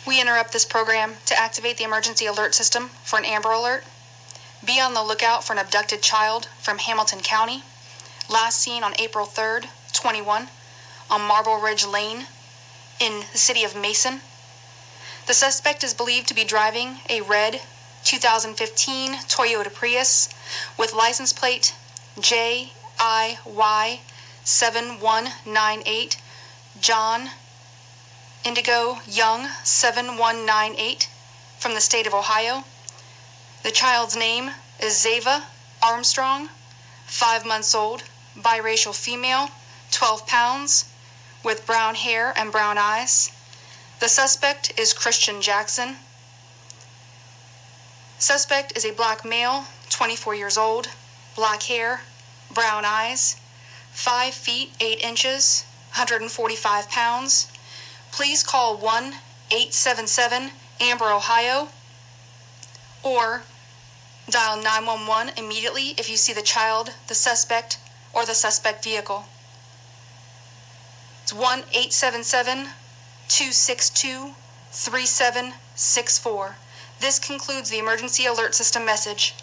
We interrupt this program to activate the emergency alert system for an Amber Alert. Be on the lookout for an abducted child from Hamilton County, last seen on April 3rd, 21, on Marble Ridge Lane in the city of Mason. The suspect is believed to be driving a red 2015 Toyota Prius with license plate JIY7198, John Indigo Young 7198 from the state of Ohio. The child's name is Zava Armstrong, 5 months old, biracial female, 12 pounds, with brown hair and brown eyes. The suspect is Christian Jackson. Suspect is a black male, 24 years old, black hair, brown eyes, 5 feet 8 inches, 145 pounds. Please call 1-877-AMBER Ohio or dial 911 immediately if you see the child, the suspect, or the suspect vehicle. It's 1-877-262-3764. This concludes the emergency alert system message.